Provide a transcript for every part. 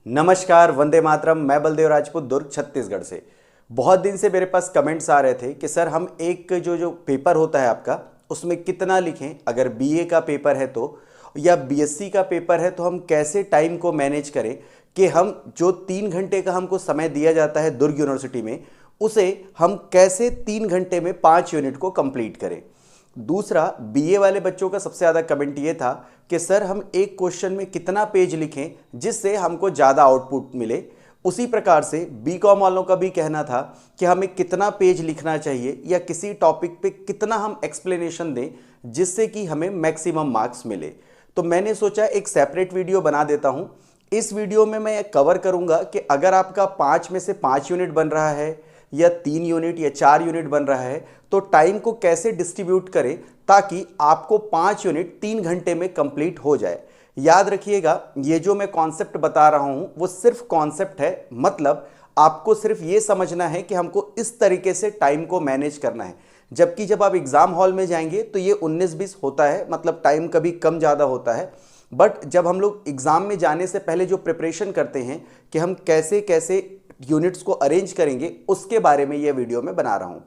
नमस्कार, वंदे मातरम। मैं बलदेव राजपूत, दुर्ग छत्तीसगढ़ से। बहुत दिन से मेरे पास कमेंट्स आ रहे थे कि सर हम एक जो पेपर होता है आपका, उसमें कितना लिखें। अगर बीए का पेपर है तो, या बीएससी का पेपर है तो हम कैसे टाइम को मैनेज करें कि हम जो 3 घंटे का हमको समय दिया जाता है दुर्ग यूनिवर्सिटी में, उसे हम कैसे 3 घंटे में 5 यूनिट को कंप्लीट करें। दूसरा, बीए वाले बच्चों का सबसे ज़्यादा कमेंट ये था कि सर हम एक क्वेश्चन में कितना पेज लिखें जिससे हमको ज़्यादा आउटपुट मिले। उसी प्रकार से बीकॉम वालों का भी कहना था कि हमें कितना पेज लिखना चाहिए या किसी टॉपिक पे कितना हम एक्सप्लेनेशन दें जिससे कि हमें मैक्सिमम मार्क्स मिले। तो मैंने सोचा एक सेपरेट वीडियो बना देता हूँ। इस वीडियो में मैं कवर करूँगा कि अगर आपका 5 में से 5 यूनिट बन रहा है या 3 यूनिट या 4 यूनिट बन रहा है तो टाइम को कैसे डिस्ट्रीब्यूट करें ताकि आपको 5 यूनिट 3 घंटे में कंप्लीट हो जाए। याद रखिएगा, ये जो मैं कॉन्सेप्ट बता रहा हूं वो सिर्फ कॉन्सेप्ट है। मतलब आपको सिर्फ ये समझना है कि हमको इस तरीके से टाइम को मैनेज करना है। जबकि जब आप एग्जाम हॉल में जाएंगे तो ये 19-20 होता है, मतलब टाइम कभी कम ज़्यादा होता है। बट जब हम लोग एग्जाम में जाने से पहले जो प्रिपरेशन करते हैं कि हम कैसे कैसे यूनिट्स को अरेंज करेंगे, उसके बारे में ये वीडियो मैं बना रहा हूँ।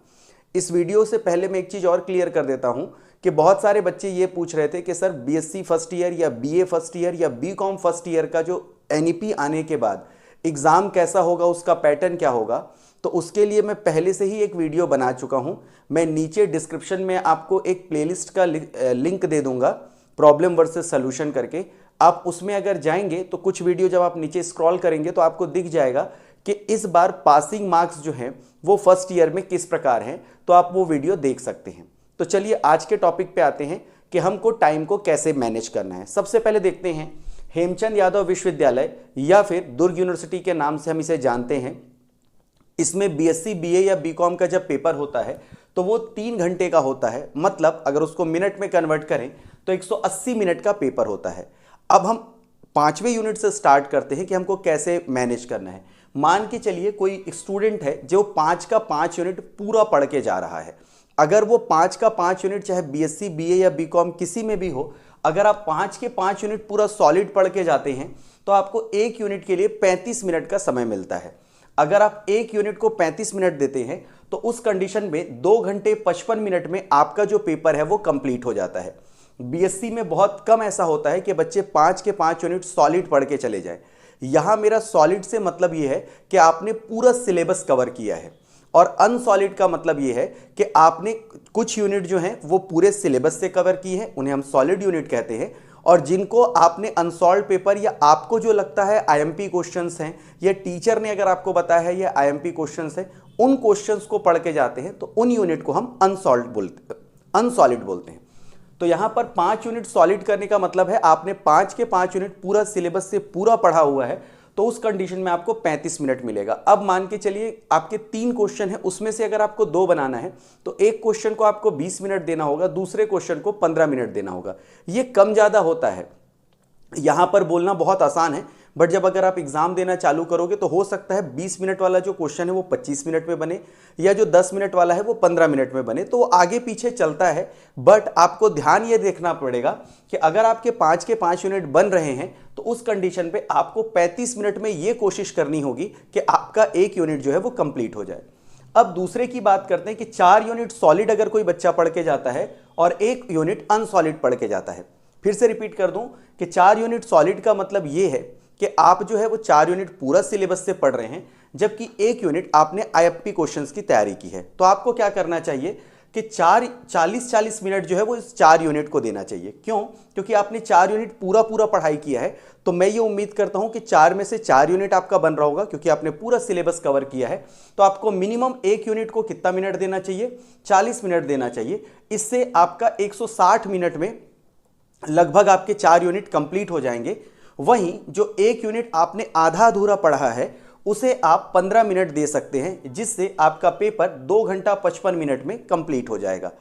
इस वीडियो से पहले मैं एक चीज़ और क्लियर कर देता हूँ कि बहुत सारे बच्चे ये पूछ रहे थे कि सर बीएससी फर्स्ट ईयर या बीए फर्स्ट ईयर या बीकॉम फर्स्ट ईयर का जो एनईपी आने के बाद एग्ज़ाम कैसा होगा, उसका पैटर्न क्या होगा। तो उसके लिए मैं पहले से ही एक वीडियो बना चुका हूँ। मैं नीचे डिस्क्रिप्शन में आपको एक प्लेलिस्ट का लिंक दे दूंगा, प्रॉब्लम वर्सेस सॉल्यूशन करके। आप उसमें अगर जाएंगे तो कुछ वीडियो जब आप नीचे स्क्रॉल करेंगे तो आपको दिख जाएगा कि इस बार पासिंग मार्क्स जो हैं वो फर्स्ट ईयर में किस प्रकार हैं, तो आप वो वीडियो देख सकते हैं। तो चलिए आज के टॉपिक पे आते हैं कि हमको टाइम को कैसे मैनेज करना है। सबसे पहले देखते हैं हेमचंद यादव विश्वविद्यालय या फिर दुर्ग यूनिवर्सिटी के नाम से हम इसे जानते हैं। इसमें बीएससी बीए या बीकॉम का जब पेपर होता है तो वो 3 घंटे का होता है। मतलब अगर उसको मिनट में कन्वर्ट करें तो 180 मिनट का पेपर होता है। अब हम 5वें यूनिट से स्टार्ट करते हैं कि हमको कैसे मैनेज करना है। मान के चलिए कोई स्टूडेंट है जो 5 का 5 यूनिट पूरा पढ़ के जा रहा है। अगर वो 5 का 5 यूनिट चाहे बीएससी बीए या बीकॉम किसी में भी हो, अगर आप 5 के 5 यूनिट पूरा सॉलिड पढ़ के जाते हैं तो आपको एक यूनिट के लिए 35 मिनट का समय मिलता है। अगर आप एक यूनिट को 35 मिनट देते हैं तो उस कंडीशन में 2 घंटे 55 मिनट में आपका जो पेपर है वो कंप्लीट हो जाता है। बीएससी में बहुत कम ऐसा होता है कि बच्चे 5 के 5 यूनिट सॉलिड पढ़ के चले जाएं। यहां मेरा सॉलिड से मतलब यह है कि आपने पूरा सिलेबस कवर किया है, और अनसॉलिड का मतलब यह है कि आपने कुछ यूनिट जो हैं वो पूरे सिलेबस से कवर की है, उन्हें हम सॉलिड यूनिट कहते हैं। और जिनको आपने अनसॉल्व पेपर या आपको जो लगता है आईएमपी क्वेश्चंस हैं या टीचर ने अगर आपको बताया है ये आईएमपी क्वेश्चंस हैं, उन क्वेश्चंस को पढ़ के जाते हैं तो उन यूनिट को हम अनसॉलिड बोलते हैं। तो यहां पर 5 यूनिट सॉलिड करने का मतलब है आपने 5 के 5 यूनिट पूरा सिलेबस से पूरा पढ़ा हुआ है, तो उस कंडीशन में आपको 35 मिनट मिलेगा। अब मान के चलिए आपके 3 क्वेश्चन है, उसमें से अगर आपको 2 बनाना है तो एक क्वेश्चन को आपको 20 मिनट देना होगा, दूसरे क्वेश्चन को 15 मिनट देना होगा। ये कम ज़्यादा होता है। यहां पर बोलना बहुत आसान है, बट जब अगर आप एग्जाम देना चालू करोगे तो हो सकता है 20 मिनट वाला जो क्वेश्चन है वो 25 मिनट में बने, या जो 10 मिनट वाला है वो 15 मिनट में बने। तो वो आगे पीछे चलता है। बट आपको ध्यान ये देखना पड़ेगा कि अगर आपके 5 के 5 यूनिट बन रहे हैं तो उस कंडीशन पे आपको 35 मिनट में ये कोशिश करनी होगी कि आपका एक यूनिट जो है वो कंप्लीट हो जाए। अब दूसरे की बात करते हैं कि 4 यूनिट सॉलिड अगर कोई बच्चा पढ़ के जाता है और एक यूनिट अनसॉलिड पढ़ के जाता है। फिर से रिपीट कर दूं कि 4 यूनिट सॉलिड का मतलब यह है कि आप जो है वो 4 यूनिट पूरा सिलेबस से पढ़ रहे हैं, जबकि एक यूनिट आपने आईएफपी क्वेश्चंस की तैयारी की है। तो आपको क्या करना चाहिए कि 40 मिनट जो है वो इस 4 यूनिट को देना चाहिए। क्यों? क्योंकि आपने 4 यूनिट पूरा पढ़ाई किया है। तो मैं ये उम्मीद करता हूं कि 4 में से 4 यूनिट आपका बन रहा होगा, क्योंकि आपने पूरा सिलेबस कवर किया है। तो आपको मिनिमम एक यूनिट को कितना मिनट देना चाहिए? 40 मिनट देना चाहिए। इससे आपका 160 मिनट में लगभग आपके 4 यूनिट कंप्लीट हो जाएंगे। वहीं जो एक यूनिट आपने आधा अधूरा पढ़ा है उसे आप 15 मिनट दे सकते हैं, जिससे आपका पेपर 2 घंटा 55 मिनट में कंप्लीट हो जाएगा।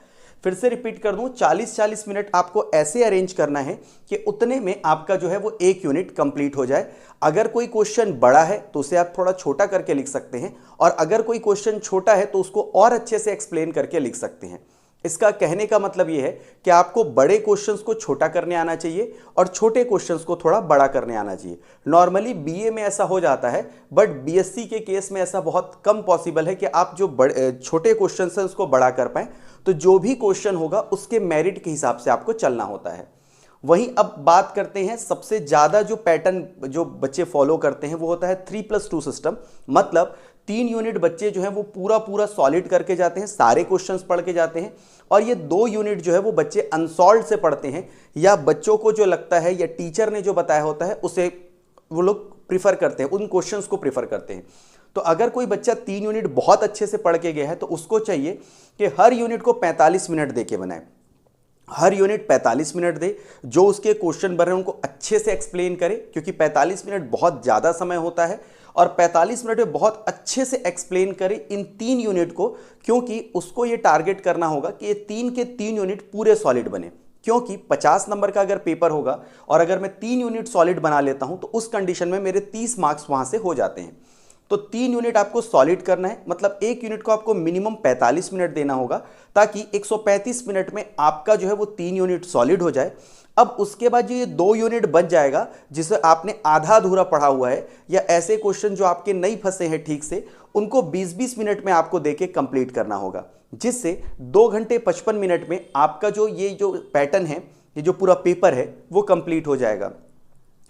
फिर से रिपीट कर दूं, 40 मिनट आपको ऐसे अरेंज करना है कि उतने में आपका जो है वो एक यूनिट कंप्लीट हो जाए। अगर कोई क्वेश्चन बड़ा है तो उसे आप थोड़ा छोटा करके लिख सकते हैं, और अगर कोई क्वेश्चन छोटा है तो उसको और अच्छे से एक्सप्लेन करके लिख सकते हैं। इसका कहने का मतलब ये है कि आपको बड़े क्वेश्चंस को छोटा करने आना चाहिए और छोटे क्वेश्चंस को थोड़ा बड़ा करने आना चाहिए। नॉर्मली बीए में ऐसा हो जाता है, बट बीएससी के केस में ऐसा बहुत कम पॉसिबल है कि आप जो छोटे क्वेश्चंस हैं उसको बड़ा कर पाएं। तो जो भी क्वेश्चन होगा उसके मेरिट के हिसाब से आपको चलना होता है। वहीं अब बात करते हैं, सबसे ज़्यादा जो पैटर्न जो बच्चे फॉलो करते हैं वो होता है 3+2 सिस्टम। मतलब 3 यूनिट बच्चे जो हैं वो पूरा सॉलिड करके जाते हैं, सारे क्वेश्चंस पढ़ के जाते हैं, और ये 2 यूनिट जो है वो बच्चे अनसॉल्व्ड से पढ़ते हैं, या बच्चों को जो लगता है या टीचर ने जो बताया होता है उसे वो लोग प्रीफर करते हैं, उन क्वेश्चंस को प्रीफर करते हैं। तो अगर कोई बच्चा 3 यूनिट बहुत अच्छे से पढ़ के गया है तो उसको चाहिए कि हर यूनिट को 45 मिनट दे के बनाए, हर यूनिट 45 मिनट दे, जो उसके क्वेश्चन बन रहे हैं उनको अच्छे से एक्सप्लेन करे, क्योंकि 45 मिनट बहुत ज़्यादा समय होता है, और 45 मिनट में बहुत अच्छे से एक्सप्लेन करे इन 3 यूनिट को, क्योंकि उसको ये टारगेट करना होगा कि ये 3 के 3 यूनिट पूरे सॉलिड बने। क्योंकि 50 नंबर का अगर पेपर होगा और अगर मैं 3 यूनिट सॉलिड बना लेता हूं तो उस कंडीशन में मेरे 30 मार्क्स वहां से हो जाते हैं। तो 3 यूनिट आपको सॉलिड करना है, मतलब एक यूनिट को आपको मिनिमम 45 मिनट देना होगा, ताकि 135 मिनट में आपका जो है वो 3 यूनिट सॉलिड हो जाए। अब उसके बाद जो ये 2 यूनिट बच जाएगा, जिसे आपने आधा अधूरा पढ़ा हुआ है, या ऐसे क्वेश्चन जो आपके नहीं फंसे हैं ठीक से, उनको 20-20 मिनट में आपको देके कंप्लीट करना होगा, जिससे 2 घंटे 55 मिनट में आपका जो ये जो पैटर्न है, ये जो पूरा पेपर है वो कंप्लीट हो जाएगा।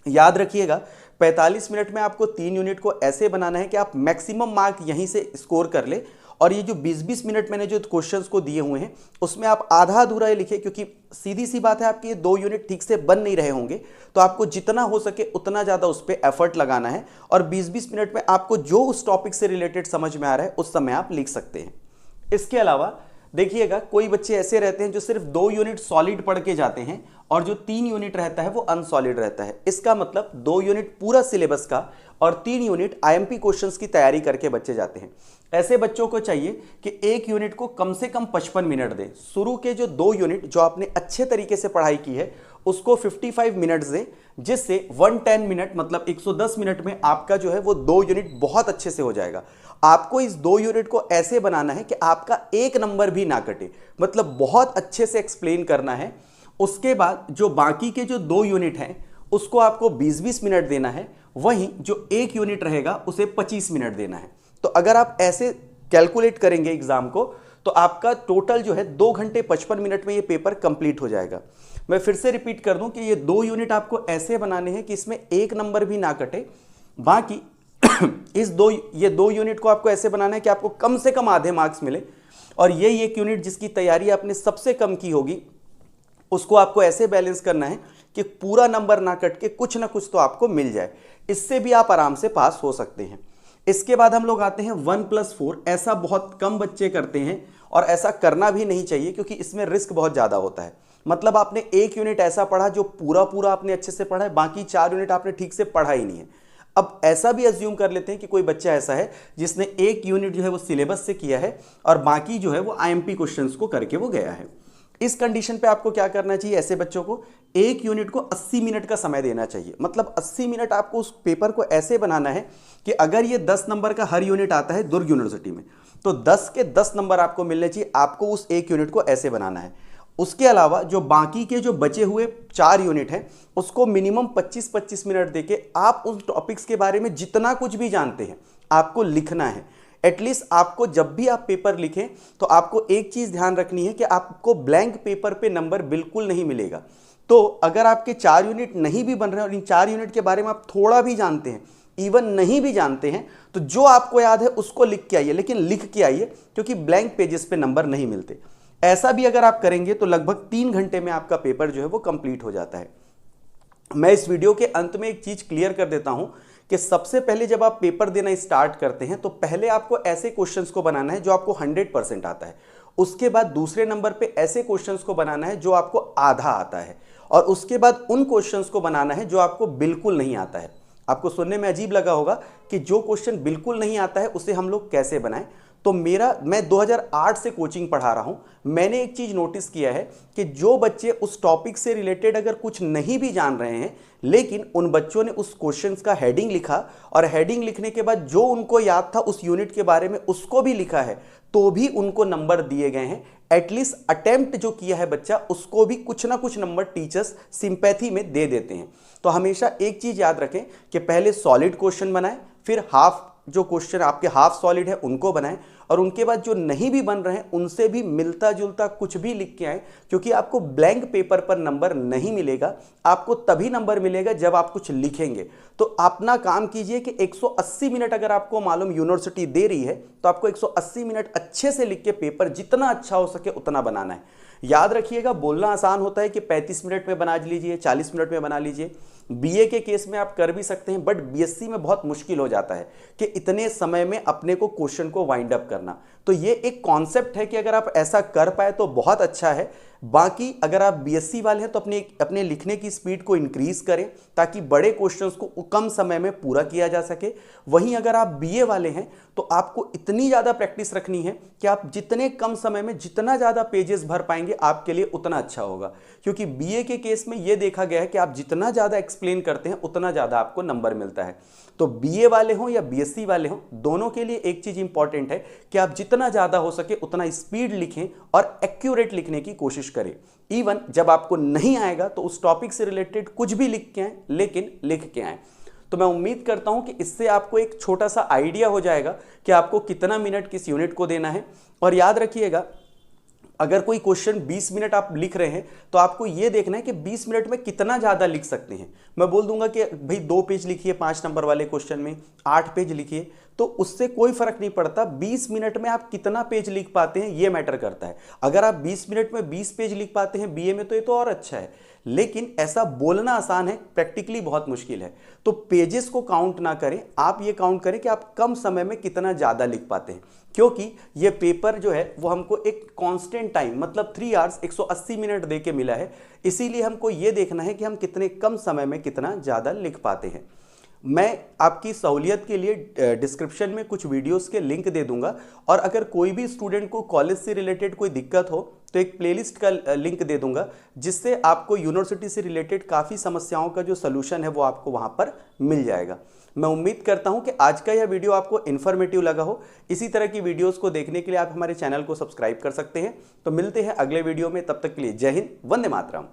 याद रखिएगा 45 मिनट में आपको 3 यूनिट को ऐसे बनाना है कि आप मैक्सिमम मार्क यहीं से स्कोर कर ले, और ये जो 20-20 मिनट मैंने जो क्वेश्चंस को दिए हुए हैं उसमें आप आधा अधूरा ही लिखे, क्योंकि सीधी सी बात है आपके ये 2 यूनिट ठीक से बन नहीं रहे होंगे, तो आपको जितना हो सके उतना ज़्यादा उस पर एफर्ट लगाना है, और 20-20 मिनट में आपको जो उस टॉपिक से रिलेटेड समझ में आ रहा है उस समय आप लिख सकते हैं। इसके अलावा देखिएगा, कोई बच्चे ऐसे रहते हैं जो सिर्फ 2 यूनिट सॉलिड पढ़ के जाते हैं और जो 3 यूनिट रहता है वो अनसॉलिड रहता है। इसका मतलब 2 यूनिट पूरा सिलेबस का और 3 यूनिट आईएमपी क्वेश्चंस की तैयारी करके बच्चे जाते हैं। ऐसे बच्चों को चाहिए कि एक यूनिट को कम से कम 55 मिनट दें। शुरू के जो 2 यूनिट जो आपने अच्छे तरीके से पढ़ाई की है उसको 55 मिनट्स दें, जिससे 110 मिनट मतलब 110 मिनट में आपका जो है वो 2 यूनिट बहुत अच्छे से हो जाएगा। आपको इस 2 यूनिट को ऐसे बनाना है कि आपका एक नंबर भी ना कटे, मतलब बहुत अच्छे से एक्सप्लेन करना है। उसके बाद जो बाकी के जो 2 यूनिट हैं उसको आपको 20-20 मिनट देना है, वहीं जो एक यूनिट रहेगा उसे 25 मिनट देना है। तो अगर आप ऐसे कैलकुलेट करेंगे एग्जाम को तो आपका टोटल जो है 2 घंटे 55 मिनट में ये पेपर कंप्लीट हो जाएगा। मैं फिर से रिपीट कर दूं कि ये 2 यूनिट आपको ऐसे बनाने हैं कि इसमें एक नंबर भी ना कटे। बाकी ये 2 यूनिट को आपको ऐसे बनाना है कि आपको कम से कम आधे मार्क्स मिले, और ये एक यूनिट जिसकी तैयारी आपने सबसे कम की होगी उसको आपको ऐसे बैलेंस करना है कि पूरा नंबर ना कट के कुछ ना कुछ तो आपको मिल जाए। इससे भी आप आराम से पास हो सकते हैं। इसके बाद हम लोग आते हैं 1+4। ऐसा बहुत कम बच्चे करते हैं और ऐसा करना भी नहीं चाहिए, क्योंकि इसमें रिस्क बहुत ज़्यादा होता है। मतलब आपने एक यूनिट ऐसा पढ़ा जो पूरा आपने अच्छे से पढ़ा है, बाकी 4 यूनिट आपने ठीक से पढ़ा ही नहीं है। अब ऐसा भी अज्यूम कर लेते हैं कि कोई बच्चा ऐसा है जिसने एक यूनिट जो है वो सिलेबस से किया है और बाकी जो है वो आईएमपी क्वेश्चंस को करके वो गया है। इस कंडीशन पे आपको क्या करना चाहिए, ऐसे बच्चों को एक यूनिट को 80 मिनट का समय देना चाहिए। मतलब 80 मिनट आपको उस पेपर को ऐसे बनाना है कि अगर ये 10 नंबर का हर यूनिट आता है दुर्ग यूनिवर्सिटी में, तो 10 के 10 नंबर आपको मिलने चाहिए। आपको उस एक यूनिट को ऐसे बनाना है। उसके अलावा जो बाकी के जो बचे हुए 4 यूनिट हैं उसको मिनिमम 25-25 मिनट देके आप उस टॉपिक्स के बारे में जितना कुछ भी जानते हैं आपको लिखना है। एटलीस्ट आपको जब भी आप पेपर लिखें तो आपको एक चीज़ ध्यान रखनी है कि आपको ब्लैंक पेपर पे नंबर बिल्कुल नहीं मिलेगा। तो अगर आपके 4 यूनिट नहीं भी बन रहे हैं और इन 4 यूनिट के बारे में आप थोड़ा भी जानते हैं, इवन नहीं भी जानते हैं, तो जो आपको याद है उसको लिख के आइए, लेकिन लिख के आइए, क्योंकि ब्लैंक पेजेस पे नंबर नहीं मिलते। ऐसा भी अगर आप करेंगे तो लगभग 3 घंटे में आपका पेपर जो है वो कंप्लीट हो जाता है। मैं इस वीडियो के अंत में एक चीज क्लियर कर देता हूं कि सबसे पहले जब आप पेपर देना स्टार्ट करते हैं तो पहले आपको ऐसे क्वेश्चंस को बनाना है जो आपको 100% आता है। उसके बाद दूसरे नंबर पे ऐसे क्वेश्चंस को बनाना है जो आपको आधा आता है, और उसके बाद उन क्वेश्चंस को बनाना है जो आपको बिल्कुल नहीं आता है। आपको सुनने में अजीब लगा होगा कि जो क्वेश्चन बिल्कुल नहीं आता है उसे हम लोग कैसे बनाएं। तो मैं 2008 से कोचिंग पढ़ा रहा हूं। मैंने एक चीज नोटिस किया है कि जो बच्चे उस टॉपिक से रिलेटेड अगर कुछ नहीं भी जान रहे हैं, लेकिन उन बच्चों ने उस क्वेश्चंस का हेडिंग लिखा और हेडिंग लिखने के बाद जो उनको याद था उस यूनिट के बारे में उसको भी लिखा है, तो भी उनको नंबर दिए गए हैं। एटलीस्ट अटेम्प्ट जो किया है बच्चा, उसको भी कुछ ना कुछ नंबर टीचर्स सिंपैथी में दे देते हैं। तो हमेशा एक चीज याद रखें कि पहले सॉलिड क्वेश्चन बनाएं, फिर हाफ जो क्वेश्चन आपके हाफ सॉलिड है उनको बनाएं, और उनके बाद जो नहीं भी बन रहे हैं उनसे भी मिलता जुलता कुछ भी लिख के आए, क्योंकि आपको ब्लैंक पेपर पर नंबर नहीं मिलेगा। आपको तभी नंबर मिलेगा जब आप कुछ लिखेंगे। तो अपना काम कीजिए कि 180 मिनट अगर आपको मालूम यूनिवर्सिटी दे रही है, तो आपको 180 मिनट अच्छे से लिख के पेपर जितना अच्छा हो सके उतना बनाना है। याद रखिएगा, बोलना आसान होता है कि 35 मिनट में बना लीजिए, 40 मिनट में बना लीजिए। बीए के केस में आप कर भी सकते हैं, बट बीएससी में बहुत मुश्किल हो जाता है कि इतने समय में अपने को क्वेश्चन को वाइंड अप करना। तो ये एक कॉन्सेप्ट है कि अगर आप ऐसा कर पाए तो बहुत अच्छा है। बाकी अगर आप बीएससी वाले हैं तो अपने लिखने की स्पीड को इंक्रीज करें ताकि बड़े क्वेश्चंस को कम समय में पूरा किया जा सके। वहीं अगर आप बीए वाले हैं तो आपको इतनी ज़्यादा प्रैक्टिस रखनी है कि आप जितने कम समय में जितना ज़्यादा पेजेस भर पाएंगे आपके लिए उतना अच्छा होगा, क्योंकि बीए के केस में यह देखा गया है कि आप जितना ज़्यादा एक्सप्लेन करते हैं उतना ज़्यादा आपको नंबर मिलता है। तो बीए वाले हों या बीएससी वाले हों, दोनों के लिए एक चीज़ इंपॉर्टेंट है कि आप जितना ज़्यादा हो सके उतना स्पीड लिखें और एक्यूरेट लिखने की कोशिश करें। इवन जब आपको नहीं आएगा तो उस टॉपिक से रिलेटेड कुछ भी लिख के आए, लेकिन लिख के आए। तो मैं उम्मीद करता हूं कि इससे आपको एक छोटा सा आइडिया हो जाएगा कि आपको कितना मिनट किस यूनिट को देना है। और याद रखिएगा, अगर कोई क्वेश्चन 20 मिनट आप लिख रहे हैं तो आपको यह देखना है कि 20 मिनट में कितना ज़्यादा लिख सकते हैं। मैं बोल दूंगा कि भाई 2 पेज लिखिए 5 नंबर वाले क्वेश्चन में, 8 पेज लिखिए, तो उससे कोई फर्क नहीं पड़ता। 20 मिनट में आप कितना पेज लिख पाते हैं ये मैटर करता है। अगर आप 20 मिनट में 20 पेज लिख पाते हैं बीए में तो ये तो और अच्छा है, लेकिन ऐसा बोलना आसान है, प्रैक्टिकली बहुत मुश्किल है। तो पेजेस को काउंट ना करें, आप ये काउंट करें कि आप कम समय में कितना ज़्यादा लिख पाते हैं, क्योंकि ये पेपर जो है वो हमको एक कांस्टेंट टाइम मतलब 3 आवर्स 180 मिनट दे के मिला है। इसीलिए हमको ये देखना है कि हम कितने कम समय में कितना ज़्यादा लिख पाते हैं। मैं आपकी सहूलियत के लिए डिस्क्रिप्शन में कुछ वीडियोस के लिंक दे दूंगा, और अगर कोई भी स्टूडेंट को कॉलेज से रिलेटेड कोई दिक्कत हो तो एक प्लेलिस्ट का लिंक दे दूंगा, जिससे आपको यूनिवर्सिटी से रिलेटेड काफ़ी समस्याओं का जो सलूशन है वो आपको वहाँ पर मिल जाएगा। मैं उम्मीद करता हूँ कि आज का यह वीडियो आपको इन्फॉर्मेटिव लगा हो। इसी तरह की वीडियोस को देखने के लिए आप हमारे चैनल को सब्सक्राइब कर सकते हैं। तो मिलते हैं अगले वीडियो में, तब तक के लिए जय हिंद, वंदे मातरम।